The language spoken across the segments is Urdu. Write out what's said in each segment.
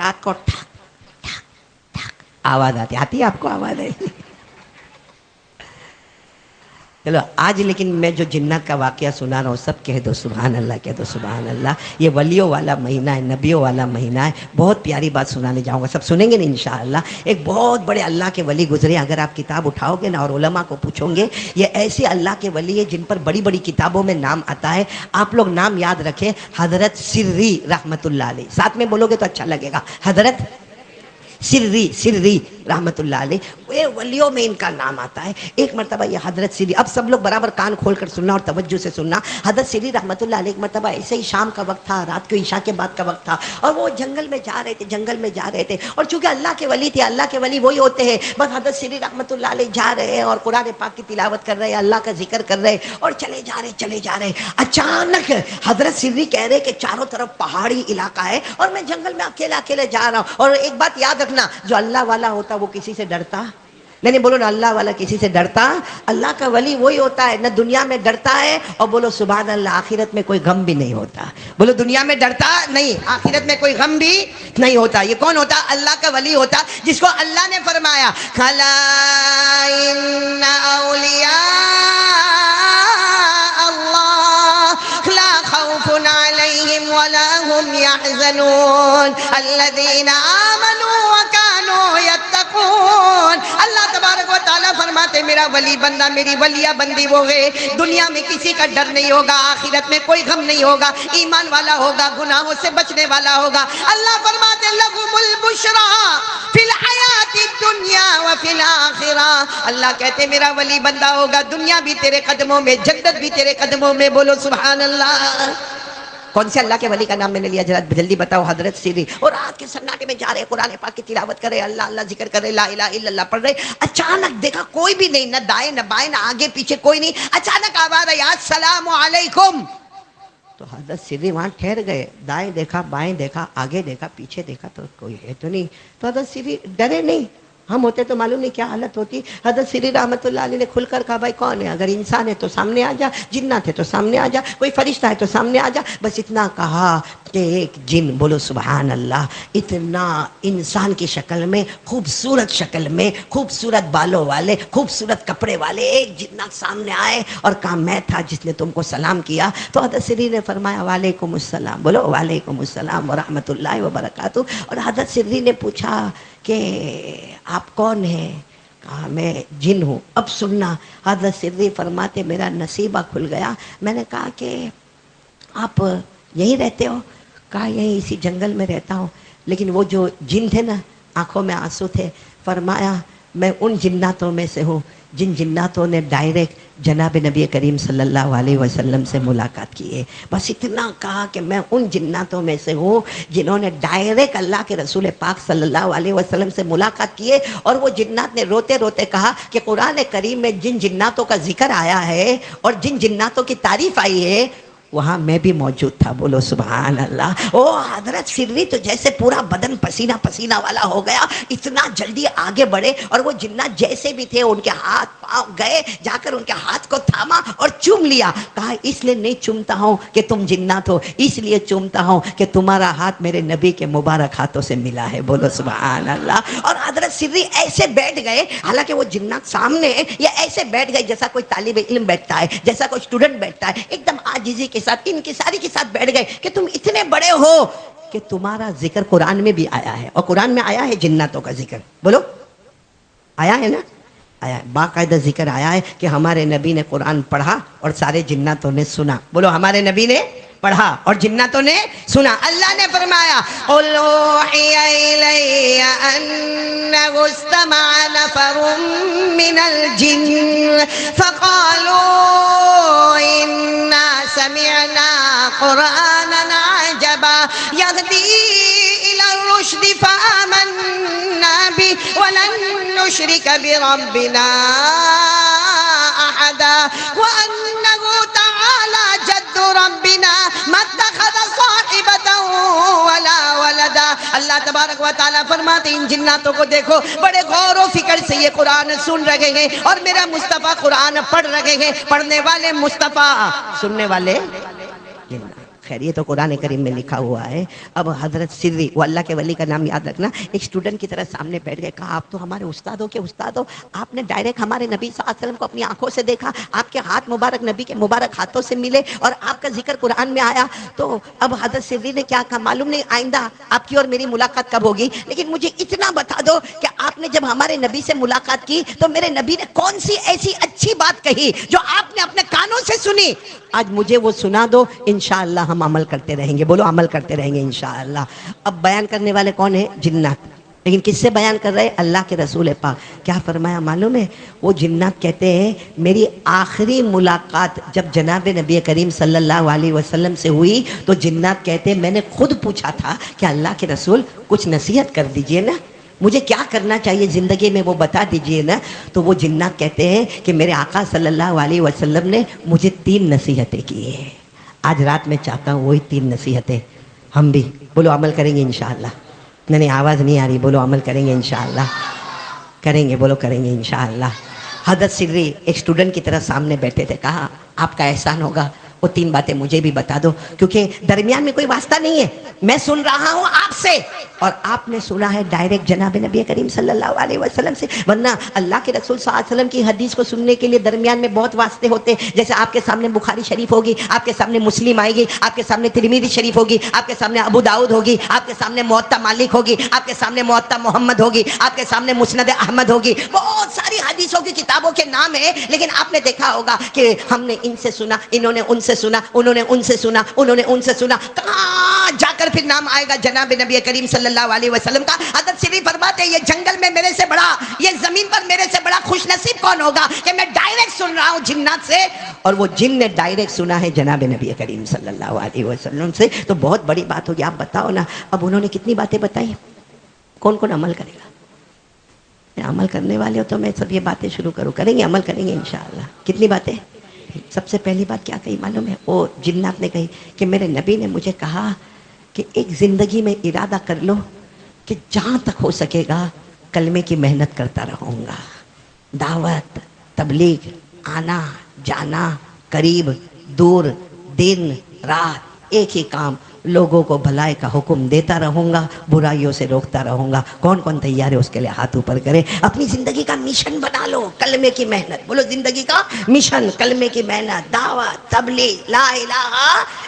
رات کو ٹھک ٹھک ٹھک آواز آتی ہے آپ کو آواز ہے؟ چلو آج لیکن میں جو جنات کا واقعہ سنا رہا ہوں سب کہہ دو سبحان اللہ، کہہ دو سبحان اللہ۔ یہ ولیوں والا مہینہ ہے، نبیوں والا مہینہ ہے۔ بہت پیاری بات سنانے جاؤں گا، سب سنیں گے نا انشاءاللہ۔ ایک بہت بڑے اللہ کے ولی گزرے، اگر آپ کتاب اٹھاؤ گے نا اور علماء کو پوچھو گے، یہ ایسے اللہ کے ولی ہیں جن پر بڑی بڑی کتابوں میں نام آتا ہے۔ آپ لوگ نام یاد رکھیں، حضرت سری رحمت اللہ علیہ، ساتھ میں بولو گے تو اچھا لگے گا، حضرت سری رحمت اللہ علیہ، یہ ولیوں میں ان کا نام آتا ہے۔ ایک مرتبہ یہ حضرت سری، اب سب لوگ برابر کان کھول کر سننا اور توجہ سے سننا۔ حضرت سری رحمت اللہ علیہ ایک مرتبہ ایسے ہی شام کا وقت تھا، رات کو عشاء کے بعد کا وقت تھا، اور وہ جنگل میں جا رہے تھے، اور چونکہ اللہ کے ولی تھے، اللہ کے ولی وہی ہوتے ہیں، بس حضرت سری رحمت اللہ علیہ جا رہے ہیں اور قرآن پاک کی تلاوت کر رہے ہیں، اللہ کا ذکر کر رہے ہیں، اور چلے جا رہے۔ اچانک حضرت سری کہہ رہے کہ چاروں طرف پہاڑی علاقہ ہے اور میں جنگل میں اکیلے جا رہا ہوں، اور ایک بات یاد رکھنا، جو اللہ والا ہوتا وہ کسی سے ڈرتا نہیں، بولو نا اللہ والا کسی سے ڈرتا، اللہ کا ولی وہی ہوتا ہے، نہ دنیا میں ڈرتا ہے، اور بولو سبحان اللہ، آخرت میں کوئی غم بھی نہیں ہوتا، بولو دنیا میں ڈرتا نہیں، آخرت میں کوئی غم بھی نہیں ہوتا۔ یہ کون ہوتا؟ اللہ کا ولی ہوتا، جس کو اللہ نے فرمایا کھلا ان اولیاء اللہ لا خوف علیہم ولا هم يحزنون الذین آمنوا وكانوا يتقون۔ اللہ تبارک و تعالیٰ فرماتے میرا ولی بندہ، میری ولیہ بندی وہ ہے، دنیا میں کسی کا ڈر نہیں ہوگا، آخرت میں کوئی غم نہیں ہوگا، ایمان والا ہوگا، گناہوں سے بچنے والا ہوگا۔ اللہ فرماتے لہم البشریٰ فی الحیاۃ الدنیا وفی الآخرہ۔ اللہ کہتے میرا ولی بندہ ہوگا، دنیا بھی تیرے قدموں میں، جنت بھی تیرے قدموں میں، بولو سبحان اللہ۔ کون سے اللہ کے ولی کا نام میں نے لیا؟ جلدی بتاؤ، حضرت سری۔ اور رات کے سناٹے میں جا رہے، قرآن پاک کی تلاوت کر رہے، اللہ اللہ ذکر کر رہے، لا الہ الا اللہ پڑھ رہے۔ اچانک دیکھا کوئی بھی نہیں، نہ دائیں نہ بائیں، نہ آگے پیچھے کوئی نہیں۔ اچانک آواز آئی السلام علیکم، تو حضرت سری وہاں ٹھہر گئے، دائیں دیکھا، بائیں دیکھا، آگے دیکھا، پیچھے دیکھا، تو کوئی ہے تو نہیں۔ تو حضرت سری ڈرے نہیں، ہم ہوتے تو معلوم نہیں کیا حالت ہوتی۔ حضرت سری رحمت اللہ علیہ نے کھل کر کہا بھائی کون ہے؟ اگر انسان ہے تو سامنے آ جا، جنات ہے تو سامنے آ جا، کوئی فرشتہ ہے تو سامنے آ جا۔ بس اتنا کہا کہ ایک جن، بولو سبحان اللہ، اتنا انسان کی شکل میں، خوبصورت شکل میں، خوبصورت بالوں والے، خوبصورت کپڑے والے ایک جنات سامنے آئے اور کہا میں تھا جس نے تم کو سلام کیا۔ تو حضرت سری نے فرمایا وعلیکم السلام، بولو وعلیکم السلام ورحمۃ اللہ وبرکاتہ۔ اور حضرت سری نے پوچھا کہ آپ کون ہیں؟ کہا میں جن ہوں۔ اب سننا، حضرت سری فرماتے میرا نصیبہ کھل گیا۔ میں نے کہا کہ آپ یہیں رہتے ہو؟ کہا یہیں اسی جنگل میں رہتا ہوں۔ لیکن وہ جو جن تھے نا، آنکھوں میں آنسو تھے، فرمایا میں ان جناتوں میں سے ہوں جن جناتوں نے ڈائریکٹ جناب نبی کریم صلی اللہ علیہ وسلم سے ملاقات کی ہے۔ بس اتنا کہا کہ میں ان جناتوں میں سے ہوں جنہوں نے ڈائریکٹ اللہ کے رسول پاک صلی اللہ علیہ وسلم سے ملاقات کی ہے۔ اور وہ جنات نے روتے روتے کہا کہ قرآن کریم میں جن جناتوں کا ذکر آیا ہے اور جن جناتوں کی تعریف آئی ہے وہاں میں بھی موجود تھا، بولو سبحان اللہ۔ او حضرت سری تو جیسے پورا بدن پسینہ پسینہ والا ہو گیا، اتنا جلدی آگے بڑھے، اور وہ جنات جیسے بھی تھے ان کے ہاتھ پاؤں گئے، جا کر ان کے ہاتھ کو تھاما اور چوم لیا۔ کہا اس لیے نہیں چومتا ہوں کہ تم جنات ہو، اس لیے چومتا ہوں کہ تمہارا ہاتھ میرے نبی کے مبارک ہاتھوں سے ملا ہے، بولو سبحان اللہ۔ اور حضرت سری ایسے بیٹھ گئے، حالانکہ وہ جنات سامنے ہیں، یہ ایسے بیٹھ گئے جیسا کوئی طالب علم بیٹھتا ہے، جیسا کوئی اسٹوڈنٹ بیٹھتا ہے، ایک دم عاجزی کے ساتھ ان کی ساری کے ساتھ بیٹھ گئے کہ تم اتنے بڑے ہو کہ تمہارا ذکر قرآن میں بھی آیا ہے، اور قرآن میں آیا ہے جناتوں کا ذکر، بولو آیا ہے نا؟ آیا ہے، باقاعدہ ذکر آیا ہے کہ ہمارے نبی نے قرآن پڑھا اور سارے جناتوں نے سنا، بولو ہمارے نبی نے پڑھا اور جناتوں نے سنا۔ اللہ نے فرمایا قُلْ أُوحِيَ إِلَيَّ أَنَّهُ اسْتَمَعَ نَفَرٌ مِّنَ الْجِنِّ فَقَالُوا إِنَّا سَمِعْنَا قُرْآنًا عَجَبًا يَهْدِي إِلَى الرُّشْدِ فَآمَنَّا بِهِ وَلَن نُّشْرِكَ بِرَبِّنَا أَحَدًا وَأَنَّهُ تَعَالَى جَدُّ رَبِّنَا مَا اتَّخَذَ صَاحِبَةً وَلَا وَلَدًا۔ اللہ تبارک و تعالیٰ فرماتے ان جناتوں کو دیکھو، بڑے غور و فکر سے یہ قرآن سن رہے ہیں، اور میرا مصطفیٰ قرآن پڑھ رہے ہیں، پڑھنے والے مصطفیٰ، سننے والے جنات۔ خیر یہ تو قرآن کریم میں لکھا ہوا ہے. اب حضرت سری، وہ اللہ کے ولی کا نام یاد رکھنا، ایک اسٹوڈنٹ کی طرح سامنے بیٹھ گئے. کہا آپ تو ہمارے استاد ہو کہ استاد ہو، آپ نے ڈائریکٹ ہمارے نبی صلی اللہ علیہ وسلم کو اپنی آنکھوں سے دیکھا، آپ کے ہاتھ مبارک نبی کے مبارک ہاتھوں سے ملے اور آپ کا ذکر قرآن میں آیا. تو اب حضرت سری نے کیا کہا معلوم نہیں آئندہ آپ کی اور میری ملاقات کب ہوگی، لیکن مجھے اتنا بتا دو کہ آپ نے جب ہمارے نبی سے ملاقات کی تو میرے نبی نے کون سی ایسی اچھی بات کہی جو آپ نے اپنے کانوں سے سنی، آج مجھے وہ سنا دو، انشاءاللہ ہم عمل کرتے رہیں گے. بولو عمل کرتے رہیں گے انشاءاللہ. اب بیان کرنے والے کون ہیں؟ جنات. لیکن کس سے بیان کر رہے؟ اللہ کے رسول پاک. کیا فرمایا معلوم ہے؟ وہ جنات کہتے ہیں میری آخری ملاقات جب جناب نبی کریم صلی اللہ علیہ وسلم سے ہوئی تو جنات کہتے ہیں میں نے خود پوچھا تھا کہ اللہ کے رسول کچھ نصیحت کر دیجئے نا، مجھے کیا کرنا چاہیے زندگی میں وہ بتا دیجئے نا. تو وہ جنات کہتے ہیں کہ میرے آقا صلی اللہ علیہ وسلم نے مجھے 3 نصیحتیں کی ہیں. آج رات میں چاہتا ہوں وہی 3 نصیحتیں ہم بھی بولو عمل کریں گے انشاءاللہ. نہیں آواز نہیں آ رہی، بولو عمل کریں گے انشاءاللہ. کریں گے، بولو کریں گے انشاءاللہ. حضرت سری ایک اسٹوڈنٹ کی طرح سامنے بیٹھے تھے. کہا آپ کا احسان ہوگا وہ 3 باتیں مجھے بھی بتا دو، کیونکہ درمیان میں کوئی واسطہ نہیں ہے، میں سن رہا ہوں آپ سے اور آپ نے سنا ہے ڈائریکٹ جناب نبی کریم صلی اللہ علیہ وسلم سے. ورنہ اللہ کے رسول صلی اللہ علیہ وسلم کی حدیث کو سننے کے لیے درمیان میں بہت واسطے ہوتے ہیں. جیسے آپ کے سامنے بخاری شریف ہوگی، آپ کے سامنے مسلم آئے گی، آپ کے سامنے ترمذی شریف ہوگی، آپ کے سامنے ابو داؤد ہوگی، آپ کے سامنے موطا مالک ہوگی، آپ کے سامنے موطا محمد ہوگی، آپ کے سامنے مسند احمد ہوگی. بہت ساری حدیثوں کی کتابوں کے نام ہیں، لیکن آپ نے دیکھا ہوگا کہ ہم نے ان سے سنا، انہوں نے ان سے سنا، انہوں نے ان سے سنا، انہوں نے ان سے سنا. کہاں جا کر پھر نام آئے گا جناب نبی کریم صلی اللہ علیہ وسلم کا. حضرت سری فرماتے ہیں یہ جنگل میں میرے سے بڑا، یہ زمین پر میرے سے بڑا خوش نصیب کون ہوگا کہ میں ڈائریکٹ سن رہا ہوں جنات سے، اور وہ جن نے ڈائریکٹ سنا ہے جناب نبی کریم صلی اللہ علیہ وسلم سے. تو بہت بڑی بات ہوگی. آپ بتاؤ نا اب انہوں نے کتنی باتیں بتائی، کون کون عمل کرے گا؟ عمل کرنے والے ہو تو میں سب یہ باتیں شروع کروں. کریں گے، عمل کریں گے انشاءاللہ. کتنی باتیں؟ سب سے پہلی بات کیا کہی معلوم ہے؟ وہ جنات نے کہی کہ میرے نبی نے مجھے کہا کہ ایک زندگی میں ارادہ کر لو کہ جہاں تک ہو سکے گا کلمے کی محنت کرتا رہوں گا. دعوت، تبلیغ، آنا جانا، قریب دور، دن رات، ایک ہی کام، لوگوں کو بھلائی کا حکم دیتا رہوں گا، برائیوں سے روکتا رہوں گا. کون کون تیار ہے اس کے لیے ہاتھ اوپر کرے. اپنی زندگی کا مشن بنا لو کلمے کی محنت. بولو زندگی کا مشن کلمے کی محنت، دعوت، تبلیغ، لا الہ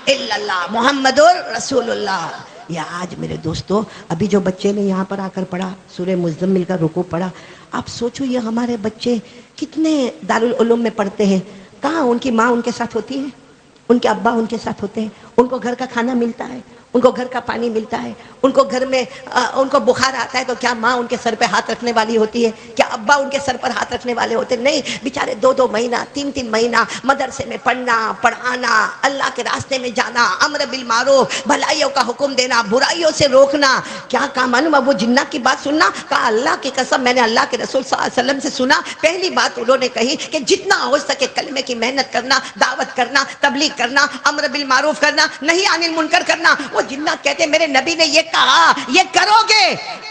الا اللہ محمد رسول اللہ. یا آج میرے دوستو ابھی جو بچے نے یہاں پر آ کر پڑھا سورہ مزمل کا رکوع پڑھا، آپ سوچو یہ ہمارے بچے کتنے دارالعلوم میں پڑھتے ہیں. کہاں ان کی ماں ان کے ساتھ ہوتی ہے، ان کے ابا ان کے ساتھ ہوتے ہیں، ان کو گھر کا کھانا ملتا ہے، ان کو گھر کا پانی ملتا ہے، ان کو گھر میں ان کو بخار آتا ہے تو کیا ماں ان کے سر پہ ہاتھ رکھنے والی ہوتی ہے؟ کیا ابا ان کے سر پر ہاتھ رکھنے والے ہوتے ہیں؟ نہیں، بیچارے 2 مہینہ 3 مہینہ مدرسے میں پڑھنا پڑھانا، اللہ کے راستے میں جانا، امر بالمعروف، بھلائیوں کا حکم دینا، برائیوں سے روکنا. کیا کہا معلوم؟ اب وہ جنات کی بات سننا. کہا اللہ کی قسم میں نے اللہ کے رسول صلی اللہ علیہ وسلم سے سنا. پہلی بات انہوں نے کہی کہ جتنا ہو سکے کلمے کی محنت کرنا، دعوت کرنا، تبلیغ کرنا، امر بالمعروف کرنا، نہیں عن المنکر کرنا. وہ جنات کہتے ہیں میرے نبی نے یہ کہا، یہ کرو گے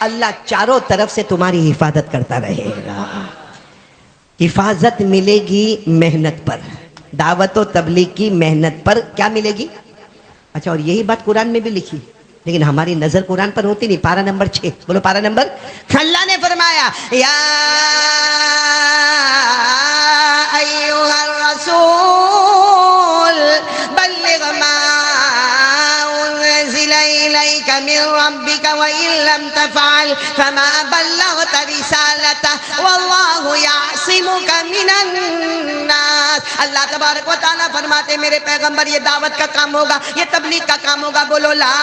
اللہ چاروں طرف سے تمہاری حفاظت کرتا رہے گا. حفاظت ملے گی محنت پر، دعوت و تبلیغ کی محنت پر کیا ملے گی؟ اچھا، اور یہی بات قرآن میں بھی لکھی، لیکن ہماری نظر قرآن پر ہوتی نہیں. پارہ نمبر 6 بولو، پارہ نمبر. اللہ نے فرمایا یا ایھا الرسول بلغ ما انزل الیک من ربک وان لم تفعل فما بلغت رسالته واللہ یعصمک من الناس. اللہ تبارک و تعالیٰ فرماتے میرے پیغمبر یہ دعوت کا کام ہوگا، یہ تبلیغ کا کام ہوگا. بولو لا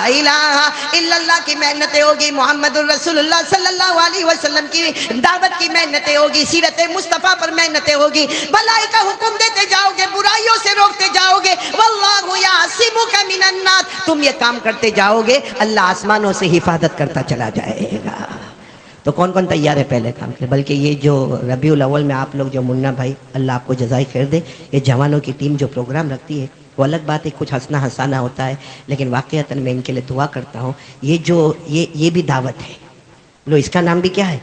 الہ الا اللہ کی محنتیں ہوگی، محمد الرسول اللہ صلی اللہ علیہ وسلم کی دعوت کی محنتیں ہوگی، سیرت مصطفیٰ پر محنتیں ہوگی، بھلائی کا حکم دیتے جاؤ گے، برائیوں سے روکتے جاؤ گے. واللہ یعصمک من الناس. تم یہ کام کرتے جاؤ گے اللہ آسمانوں سے حفاظت کرتا چلا جائے گا. تو کون کون تیار ہے پہلے کام کے؟ بلکہ یہ جو ربیع الاول میں آپ لوگ جو منا بھائی اللہ آپ کو جزائے خیر دے، یہ جوانوں کی ٹیم جو پروگرام رکھتی ہے وہ الگ بات ہے، کچھ ہنسنا ہنسانا ہوتا ہے، لیکن واقعتاً میں ان کے لیے دعا کرتا ہوں. یہ بھی دعوت ہے. لو اس کا نام بھی کیا ہے؟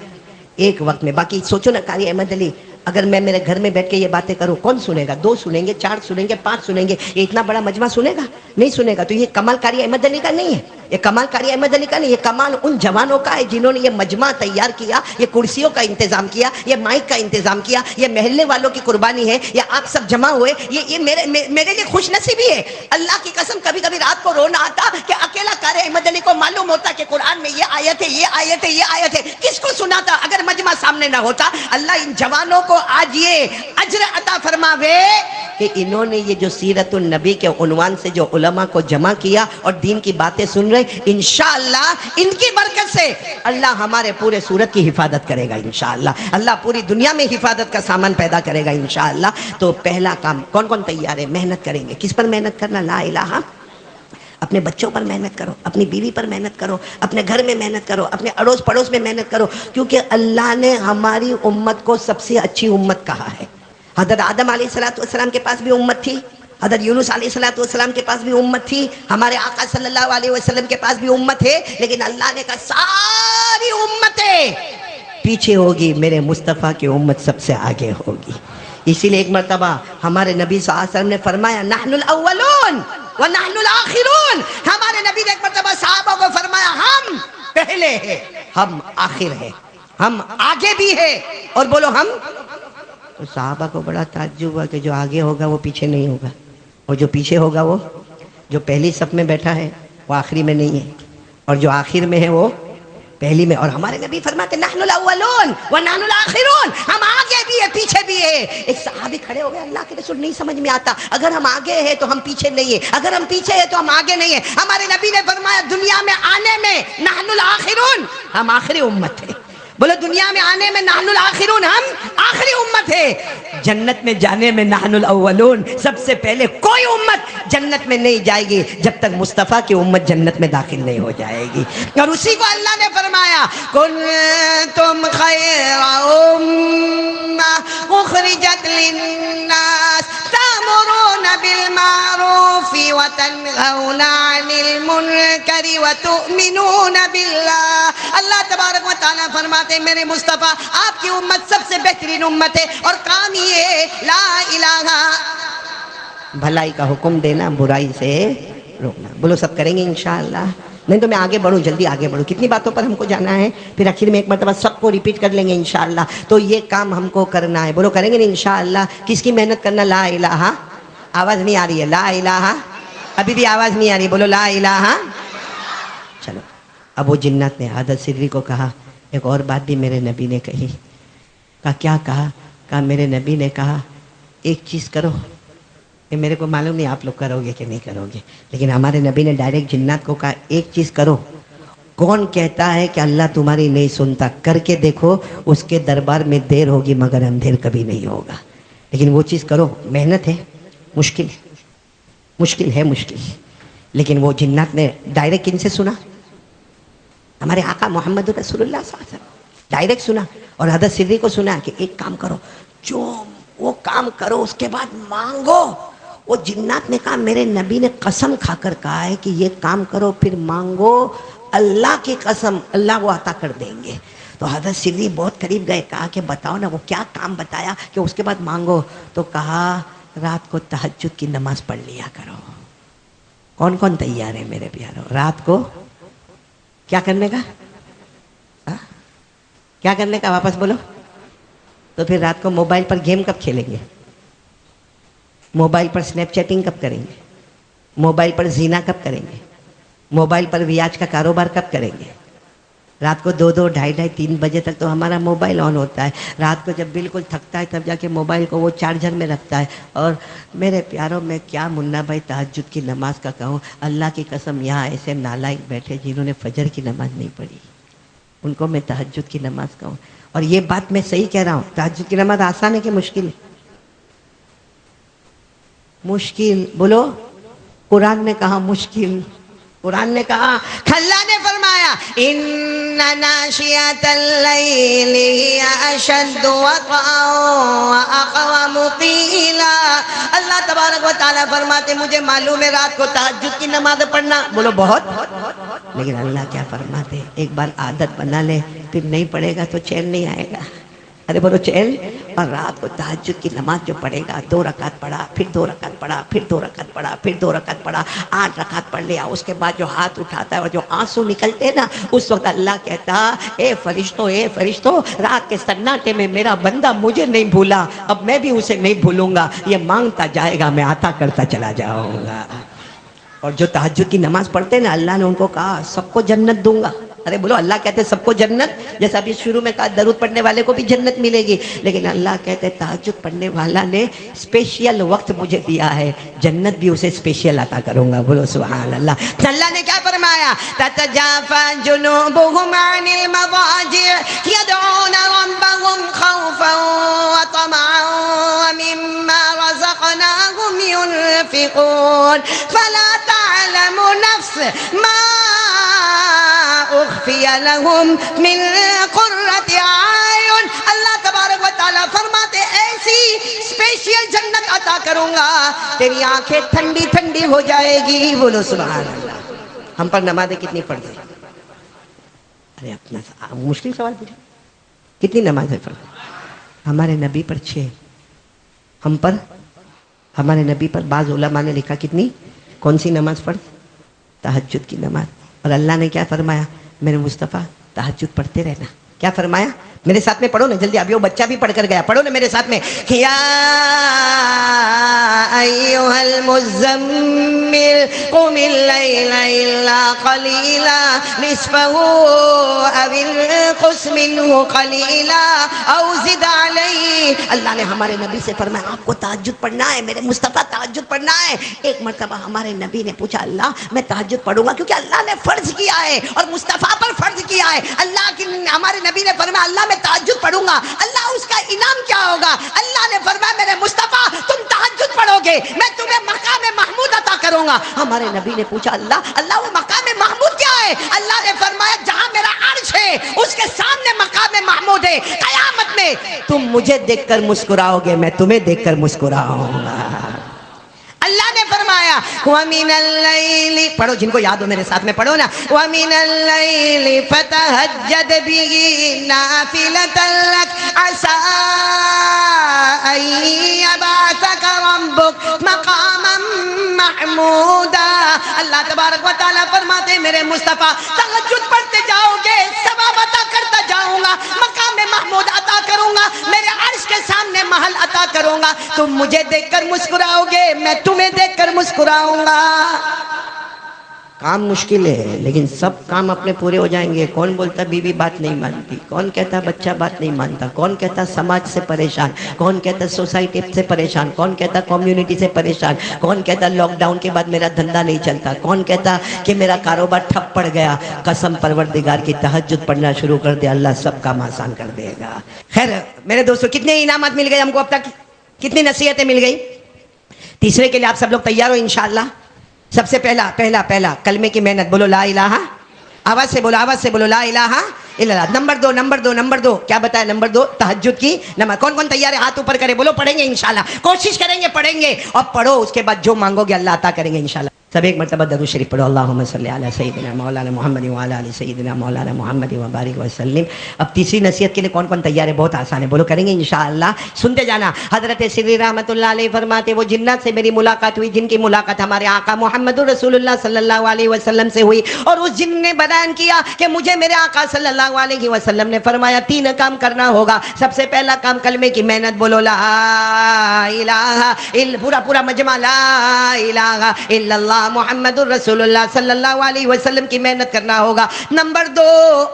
ایک وقت میں. باقی سوچو نا قاری احمد علی اگر میں میرے گھر میں بیٹھ کے یہ باتیں کروں کون سنے گا؟ 2 سنیں گے، 4 سنیں گے، 5 سنیں گے، یہ اتنا بڑا مجمع سنے گا؟ نہیں سنے گا۔ تو یہ کمال کاری احمد علی کا نہیں ہے، یہ کمال کاری احمد علی کا نہیں، یہ کمال ان جوانوں کا ہے جنہوں نے یہ مجمع تیار کیا، یہ کرسیوں کا انتظام کیا، یہ مائک کا انتظام کیا، یہ محلے والوں کی قربانی ہے، یہ آپ سب جمع ہوئے، یہ میرے لیے خوش نصیبی ہے۔ اللہ کی قسم کبھی کبھی رات کو رونا آتا کہ اکیلا قاری احمد علی کو معلوم ہوتا کہ قرآن میں یہ آیت ہے، یہ آیت ہے، یہ آیت ہے، کس کو سناتا اگر مجمع سامنے نہ ہوتا؟ اللہ ان جوانوں کو آج یہ اجر عطا فرماوے کہ انہوں نے یہ جو سیرت النبی کے عنوان سے جو علماء کو جمع کیا اور دین کی باتیں سن رہے، انشاءاللہ ان کی برکت سے اللہ ہمارے پورے سورت کی حفاظت کرے گا انشاءاللہ، اللہ پوری دنیا میں حفاظت کا سامان پیدا کرے گا انشاءاللہ۔ تو پہلا کام کون کون تیار ہے؟ محنت کریں گے۔ کس پر محنت کرنا؟ لا الہ، اپنے بچوں پر محنت کرو، اپنی بیوی پر محنت کرو، اپنے گھر میں محنت کرو، اپنے اڑوس پڑوس میں محنت کرو، کیونکہ اللہ نے ہماری امت کو سب سے اچھی امت کہا ہے۔ حضرت آدم علیہ السلام کے پاس بھی امت تھی، حضرت یونس علیہ السلام کے پاس بھی امت تھی، ہمارے آقا صلی اللہ علیہ وسلم کے پاس بھی امت ہے، لیکن اللہ نے کہا ساری امتیں پیچھے ہوگی، میرے مصطفیٰ کی امت سب سے آگے ہوگی۔ اسی لیے ایک مرتبہ ہمارے نبی صلی اللہ علیہ وسلم نے فرمایا نحن الاولون وَنَحْنُ الْآخِرُونَ، ہمارے نبی نے ایک مرتبہ صحابہ کو فرمایا ہم پہلے ہیں، ہم آخر ہیں، ہم آگے بھی ہیں، اور بولو ہم۔ تو صحابہ کو بڑا تعجب ہوا کہ جو آگے ہوگا وہ پیچھے نہیں ہوگا، اور جو پیچھے ہوگا وہ جو پہلی صف میں بیٹھا ہے وہ آخری میں نہیں ہے، اور جو آخر میں ہے وہ پہلی میں۔ اور ہمارے نبی فرماتے نحن الاولون ونحن الاخرون، ہم آگے بھی ہے پیچھے بھی ہے۔ ایک صحابی کھڑے ہو گئے، اللہ کے رسول نہیں سمجھ میں آتا، اگر ہم آگے ہیں تو ہم پیچھے نہیں ہیں، اگر ہم پیچھے ہیں تو ہم آگے نہیں ہیں۔ ہمارے نبی نے فرمایا دنیا میں آنے میں نحن الاخرون، ہم آخری امت ہیں۔ بولو دنیا میں آنے میں نحن الاخرون، ہم آخری امت ہے۔ جنت میں جانے میں نحن الاولون، سب سے پہلے کوئی امت جنت میں نہیں جائے گی جب تک مصطفیٰ کی امت جنت میں داخل نہیں ہو جائے گی۔ اور اسی کو اللہ نے فرمایا کنتم خیر امہ اخرجت للناس تأمرون بالمعروف وتنہون عن المنکر وتؤمنون باللہ۔ اللہ تبارک و تعالیٰ فرماتے ہیں میرے مصطفیٰ آپ کی امت سب سے بہترین امت ہے، اور کام یہ ہے لا الہ، بھلائی کا حکم دینا، برائی سے روکنا۔ بولو سب کریں گے انشاءاللہ؟ نہیں تو میں آگے بڑھوں، جلدی آگے بڑھوں، کتنی باتوں پر ہم کو جانا ہے، پھر آخر میں ایک مرتبہ سب کو ریپیٹ کر لیں گے انشاءاللہ۔ تو یہ کام ہم کو کرنا ہے، بولو کریں گے انشاءاللہ؟ کس کی محنت کرنا؟ لا الہ، آواز نہیں آ رہی ہے، لا الہ، ابھی بھی آواز نہیں آ رہی، بولو لا الہ۔ چلو ابو جنات نے حضرت سدری کو کہا ایک اور بات بھی میرے نبی نے کہی۔ کہا کیا کہا؟ کہا میرے نبی نے کہا ایک چیز کرو، یہ میرے کو معلوم نہیں آپ لوگ کرو گے کہ نہیں کرو گے، لیکن ہمارے نبی نے ڈائریکٹ جنات کو کہا ایک چیز کرو، کون کہتا ہے کہ اللہ تمہاری نہیں سنتا؟ کر کے دیکھو، اس کے دربار میں دیر ہوگی مگر اندھیر کبھی نہیں ہوگا، لیکن وہ چیز کرو۔ محنت ہے، مشکل ہے، مشکل ہے، مشکل، لیکن وہ جنات نے ڈائریکٹ کن سے سنا؟ ہمارے آقا محمد رسول اللہ صلی اللہ علیہ وسلم ڈائریکٹ سنا، اور حضرت سدری کو سنا کہ ایک کام کرو، جو وہ کام کرو اس کے بعد مانگو۔ وہ جنات نے کہا میرے نبی نے قسم کھا کر کہا ہے کہ یہ کام کرو پھر مانگو، اللہ کی قسم اللہ وہ عطا کر دیں گے۔ تو حضرت سدری بہت قریب گئے، کہا کہ بتاؤ نا وہ کیا کام بتایا کہ اس کے بعد مانگو؟ تو کہا رات کو تہجد کی نماز پڑھ لیا کرو۔ کون کون تیار ہے میرے پیارو؟ رات کو کیا کرنے کا؟ کیا کرنے کا؟ واپس بولو۔ تو پھر رات کو موبائل پر گیم کب کھیلیں گے؟ موبائل پر سنیپ چیٹنگ کب کریں گے؟ موبائل پر زینا کب کریں گے؟ موبائل پر ویاج کا کاروبار کب کریں گے؟ رات کو 2 2 ڈھائی 3 بجے تک تو ہمارا موبائل آن ہوتا ہے، رات کو جب بالکل تھکتا ہے تب جا کے موبائل کو وہ چارجر میں رکھتا ہے۔ اور میرے پیاروں میں کیا منا بھائی تہجد کی نماز کا کہوں، اللہ کی قسم یہاں ایسے نالائق بیٹھے جنہوں نے فجر کی نماز نہیں پڑھی، ان کو میں تہجد کی نماز کہوں۔ اور یہ بات میں صحیح کہہ رہا ہوں، تہجد کی نماز آسان ہے کہ مشکل ہے؟ مشکل، بولو۔ قرآن نے کہا مشکل، قرآن نے کہا، اللہ نے فرمایا ان ناشئۃ اللیل ہی اشد وطئا واقوم قیلا۔ اللہ تبارک و تعالیٰ فرماتے مجھے معلوم ہے رات کو تہجد کی نماز پڑھنا، بولو بہت، لیکن اللہ کیا فرماتے ایک بار عادت بنا لے پھر نہیں پڑھے گا تو چین نہیں آئے گا۔ ارے بولو چین. اور رات کو تہجد کی نماز جو پڑھے گا 2 رکعت پڑھا، پھر 2 رکعت پڑھا، پھر 2 رکعت پڑھا، پھر 2 رکعت پڑھا، 8 رکعت پڑھ لیا. اس کے بعد جو ہاتھ اٹھاتا ہے اور جو آنسو نکلتے ہیں نا، اس وقت اللہ کہتا اے فرشتوں، اے فرشتوں، رات کے سناٹے میں میرا بندہ مجھے نہیں بھولا، اب میں بھی اسے نہیں بھولوں گا. یہ مانگتا جائے گا، میں عطا کرتا چلا جاؤں گا. اور جو تہجد کی نماز پڑھتے ہیں نا، اللہ نے ان کو کہا سب کو جنت دوں گا. ارے بولو اللہ کہتے ہیں سب کو جنت. جیسا ابھی شروع میں کہا درود پڑھنے والے کو بھی جنت ملے گی، لیکن اللہ کہتے ہیں تہجد پڑھنے والا نے اسپیشل وقت مجھے دیا ہے، جنت بھی اسے اسپیشل عطا کروں گا. بولو سبحان اللہ. اللہ نے کیا فرمایا؟ تتجافى جنوبهم عن المضاجع يدعون ربهم خوفا وطمعا ومما رزقناهم ينفقون فلا تعلم نفس ما اخفی لهم من قرۃ اعین. اللہ تبارک و تعالیٰ فرماتے ایسی اسپیشل جنت عطا کروں گا تیری آنکھیں ٹھنڈی ٹھنڈی ہو جائے گی. بولو سبحان اللہ. ہم پر نمازیں کتنی پڑھ دیں؟ ارے اپنا مشکل سوال پوچھو. کتنی نمازیں پڑھ؟ ہمارے نبی پر 6. ہم پر، ہمارے نبی پر بعض علماء نے لکھا کتنی؟ کون سی نماز پڑھ؟ تہجد کی نماز. اور اللہ نے کیا فرمایا؟ میرے مصطفیٰ تہجد پڑھتے رہنا. کیا فرمایا؟ میرے ساتھ میں پڑھو نا جلدی. ابھی وہ بچہ بھی پڑھ کر گیا، پڑھو نا میرے ساتھ میں. یا ایھا المزمل قم اللیل الا قلیلا نصفہ او انقص منہ قلیلا او زد علیہ. اللہ نے ہمارے نبی سے فرمایا آپ کو تہجد پڑھنا ہے، میرے مصطفیٰ تہجد پڑھنا ہے. ایک مرتبہ ہمارے نبی نے پوچھا اللہ میں تہجد پڑھوں گا کیونکہ اللہ نے فرض کیا ہے اور مصطفیٰ پر فرض کیا ہے. اللہ کی ہمارے نبی نے فرمایا اللہ میں تہجد پڑھوں گا، اللہ اس کا انعام کیا ہوگا؟ اللہ نے فرمایا میرے مصطفیٰ تم تہجد پڑھو گے میں تمہیں مقام محمود عطا کروں گا. ہمارے نبی نے پوچھا اللہ وہ مقام محمود کیا ہے؟ اللہ نے فرمایا جہاں میرا عرش ہے اس کے سامنے مقام محمود ہے. قیامت میں تم مجھے دیکھ کر مسکراؤ گے، میں تمہیں دیکھ کر مسکراؤں گا. اللہ نے فرمایا وَمِنَ اللَّيْلِ، پڑھو جن کو یاد ہو میرے ساتھ میں پڑھو نا. وَمِنَ اللَّيْلِ فَتَهَجَّدْ بِهِ نَافِلَةً لَكَ عَسَىٰ أَن يَبْعَثَكَ رَبُّكَ مَقَامًا مَحْمُودًا. اللہ تبارک و تعالیٰ فرماتے ہیں میرے مصطفیٰ تہجد پڑھتے جاؤ گے، ثواب عطا کرتا جاؤں گا، مقام محمود عطا کروں گا، میرے عرش کے سامنے محل عطا کروں گا. تم مجھے دیکھ کر مسکراؤ گے، میں تمہیں دیکھ کر مسکراؤں گا. کام مشکل ہے لیکن سب کام اپنے پورے ہو جائیں گے. کون بولتا بیوی بات نہیں مانتی، کون کہتا بچہ بات نہیں مانتا، کون کہتا سماج سے پریشان، کون کہتا سوسائٹی سے پریشان، کون کہتا کمیونٹی سے پریشان، کون کہتا لاک ڈاؤن کے بعد میرا دھندا نہیں چلتا، کون کہتا کہ میرا کاروبار ٹھپ پڑ گیا. قسم پروردگار کی تہجد پڑھنا شروع کر دے اللہ سب کام آسان کر دے گا. خیر میرے دوستو کتنے انعامات مل گئے ہم کو اب تک؟ کتنی نصیحتیں مل گئی؟ تیسرے کے لیے آپ سب لوگ تیار ہو انشاءاللہ؟ سب سے پہلا کلمے کی محنت. بولو لا الہ، آواز سے بولو لا الہ الا اللہ. نمبر دو کیا بتایا؟ نمبر 2 تہجد کی نماز. کون تیار ہے؟ ہاتھ اوپر کرے. بولو پڑھیں گے انشاءاللہ، کوشش کریں گے پڑھیں گے. اور پڑھو اس کے بعد جو مانگو گے اللہ عطا کریں گے انشاءاللہ. سب ایک مرتبہ درود شریف پڑھو. اللہم صلی علی سیدنا مولانا محمد وعلی آل سیدنا مولانا محمد وبارک وسلم. اب تیسری نصیحت کے لیے کون تیار ہے؟ بہت آسان ہے. بولو کریں گے انشاءاللہ. سنتے جانا. حضرت سری رحمۃ اللہ علیہ فرماتے وہ جنات سے میری ملاقات ہوئی جن کی ملاقات ہمارے آقا محمد رسول اللہ صلی اللہ علیہ وسلم سے ہوئی. اور اس جن نے بیان کیا کہ مجھے میرے آقا صلی اللہ علیہ وسلم نے فرمایا 3 کام کرنا ہوگا. سب سے پہلا کام کلمے کی محنت. بولو لا الہ الا، پورا مجمع لا الہ الا اللہ محمد الرسول اللہ صلی اللہ علیہ وسلم کی محنت کرنا ہوگا. نمبر 2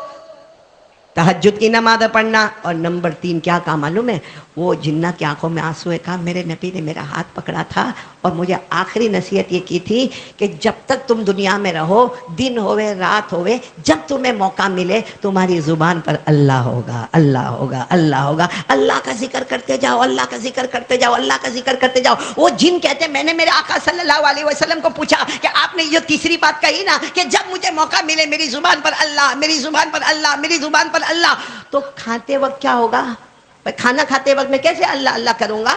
تہجد کی نماز پڑھنا. اور نمبر 3 کیا کہا معلوم ہے؟ وہ جنات کی آنکھوں میں آنسو ہے. کہا میرے نبی نے میرا ہاتھ پکڑا تھا اور مجھے آخری نصیحت یہ کی تھی کہ جب تک تم دنیا میں رہو، دن ہوئے رات ہوئے، جب تمہیں موقع ملے تمہاری زبان پر اللہ ہوگا، اللہ ہوگا، اللہ ہوگا. اللہ کا ذکر کرتے جاؤ، اللہ کا ذکر کرتے جاؤ، اللہ کا ذکر کرتے جاؤ. وہ جن کہتے میں نے میرے آقا صلی اللہ علیہ وسلم کو پوچھا کہ آپ نے یہ تیسری بات کہی نا کہ جب مجھے موقع ملے میری زبان پر اللہ، میری زبان پر اللہ، میری زبان پر اللہ. تو کھاتے وقت کیا ہوگا؟ کھانا کھاتے وقت میں کیسے اللہ اللہ کروں گا؟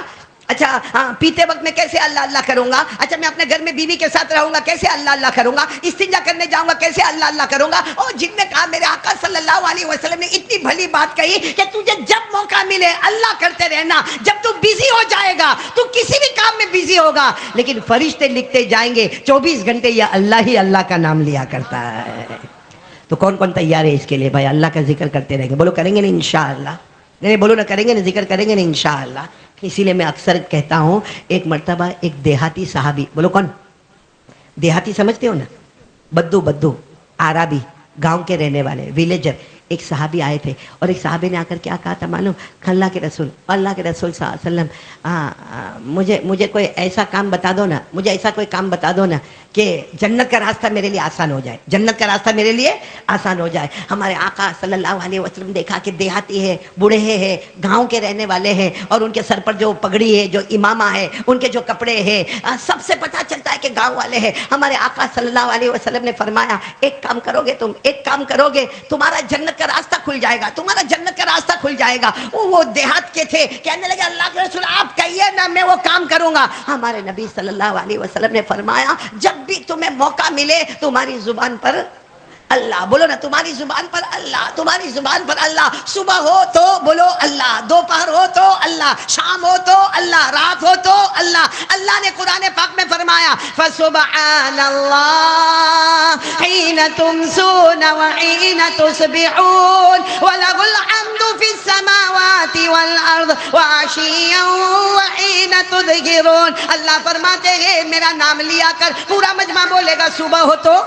اچھا ہاں پیتے وقت میں کیسے اللہ اللہ کروں گا؟ اچھا میں اپنے گھر میں بیوی کے ساتھ رہوں گا کیسے اللہ اللہ کروں گا؟ استنجا کرنے جاؤں گا کیسے اللہ اللہ کروں گا؟ اور جن نے کہا میرے آقا صلی اللہ علیہ وسلم نے اتنی بھلی بات کہی کہ تجھے جب موقع ملے اللہ کرتے رہنا، جب تو بزی ہو جائے گا تو کسی بھی کام میں بزی ہوگا، لیکن فرشتے لکھتے جائیں گے 24 گھنٹے یہ اللہ ہی اللہ کا نام لیا کرتا ہے۔ تو کون کون تیار ہے اس کے لیے بھائی اللہ کا ذکر کرتے رہیں گے؟ بولو کریں گے نا انشاءاللہ؟ نہیں بولو نا کریں گے نا، ذکر کریں گے نا انشاءاللہ؟ اسی لیے میں اکثر کہتا ہوں، ایک مرتبہ ایک دیہاتی صحابی، بولو کون؟ دیہاتی سمجھتے ہو نا؟ بدو عربی، گاؤں کے رہنے والے، ویلیجر، ایک صحابی آئے تھے اور ایک صحابی نے آ کر کیا کہا تھا معلوم؟ اللہ کے رسول صلی اللہ علیہ وسلم مجھے کوئی ایسا کام بتا دو نا، مجھے ایسا کوئی کام بتا دو نا کہ جنت کا راستہ میرے لیے آسان ہو جائے، جنت کا راستہ میرے لیے آسان ہو جائے۔ ہمارے آقا صلی اللہ علیہ وسلم دیکھا کہ دیہاتی ہے، بوڑھے ہیں، گاؤں کے رہنے والے ہیں، اور ان کے سر پر جو پگڑی ہے، جو امامہ ہے، ان کے جو کپڑے ہیں، سب سے پتہ چلتا ہے کہ گاؤں والے ہیں۔ ہمارے آقا صلی اللہ علیہ وسلم نے فرمایا ایک کام کرو گے تم، ایک کام کرو گے تمہارا جنت کا راستہ کھل جائے گا، تمہارا جنت کا راستہ کھل جائے گا۔ وہ دیہات کے تھے، کہنے لگے اللہ کے رسول آپ کہیے نا میں وہ کام کروں گا۔ ہمارے نبی صلی اللہ علیہ وسلم نے فرمایا جب بھی تمہیں موقع ملے تمہاری زبان پر اللہ، بولو نا تمہاری زبان پر اللہ، تمہاری زبان پر اللہ، صبح ہو تو بولو اللہ، دوپہر ہو تو اللہ، شام ہو تو اللہ، رات ہو تو اللہ۔ اللہ نے قرآن پاک میں فرمایا فسبحان اللہ حین تمسون وحین تصبحون وَلَهُ الْحَمْدُ فِي السَّمَاوَاتِ وَالْأَرْضِ وَعَشِيًّا وَحِينَ تُظْهِرُونَ۔ اللہ فرماتے ہیں میرا نام لیا کر، پورا مجمع بولے گا صبح ہو تو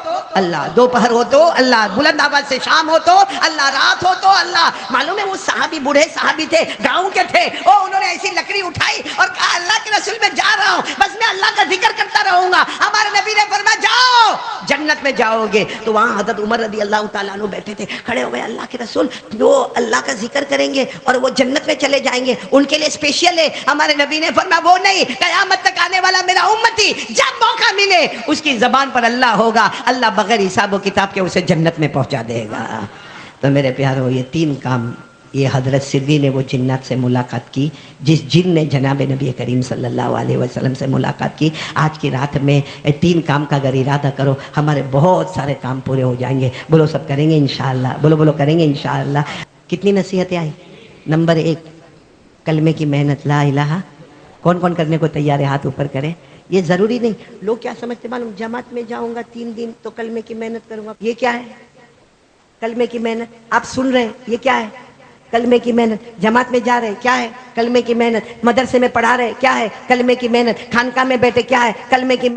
اللہ، دوپہر ہو تو اللہ، بلند آواز سے شام ہو تو اللہ، رات ہو تو اللہ۔ معلوم ہے وہ صحابی بوڑھے صحابی تھے، گاؤں کے تھے، انہوں نے ایسی لکڑی اٹھائی اور کہا اللہ کے رسول میں جا رہا ہوں، بس میں اللہ کا ذکر کرتا رہوں گا۔ ہمارے نبی نے فرمایا جاؤ جنت میں جاؤ گے۔ تو وہاں حضرت عمر رضی اللہ تعالیٰ عنہ بیٹھے تھے، کھڑے ہوئے، اللہ کے رسول وہ اللہ کا ذکر کریں گے اور وہ جنت میں چلے جائیں گے، ان کے لیے اسپیشل ہے۔ ہمارے نبی نے فرمایا وہ نہیں، قیامت تک آنے والا میرا امتی جب موقع ملے اس کی زبان پر اللہ ہوگا، اللہ بغیر حساب و کتاب کے اسے جنت میں پہنچا دے گا۔ تو میرے پیارو یہ 3 کام یہ حضرت سری نے وہ جنات سے ملاقات کی، جس جن نے جناب نبی کریم صلی اللہ علیہ وسلم سے ملاقات کی۔ آج کی رات میں 3 کام کا اگر ارادہ کرو ہمارے بہت سارے کام پورے ہو جائیں گے۔ بولو سب کریں گے انشاءاللہ، بولو کریں گے انشاءاللہ۔ کتنی نصیحتیں آئی؟ نمبر 1 کلمے کی محنت، لا الہ، کون کون کرنے کو تیار ہے ہاتھ اوپر کرے۔ یہ ضروری نہیں، لوگ کیا سمجھتے معلوم، جماعت میں جاؤں گا 3 دن تو کلمے کی محنت کروں گا، یہ کیا ہے؟ کلمے کی محنت آپ سن رہے ہیں، یہ کیا ہے؟ کلمے کی محنت۔ جماعت میں جا رہے کیا ہے؟ کلمے کی محنت۔ مدرسے میں پڑھا رہے کیا ہے؟ کلمے کی محنت۔ خانقاہ میں بیٹھے کیا ہے؟ کلمے کی محنت۔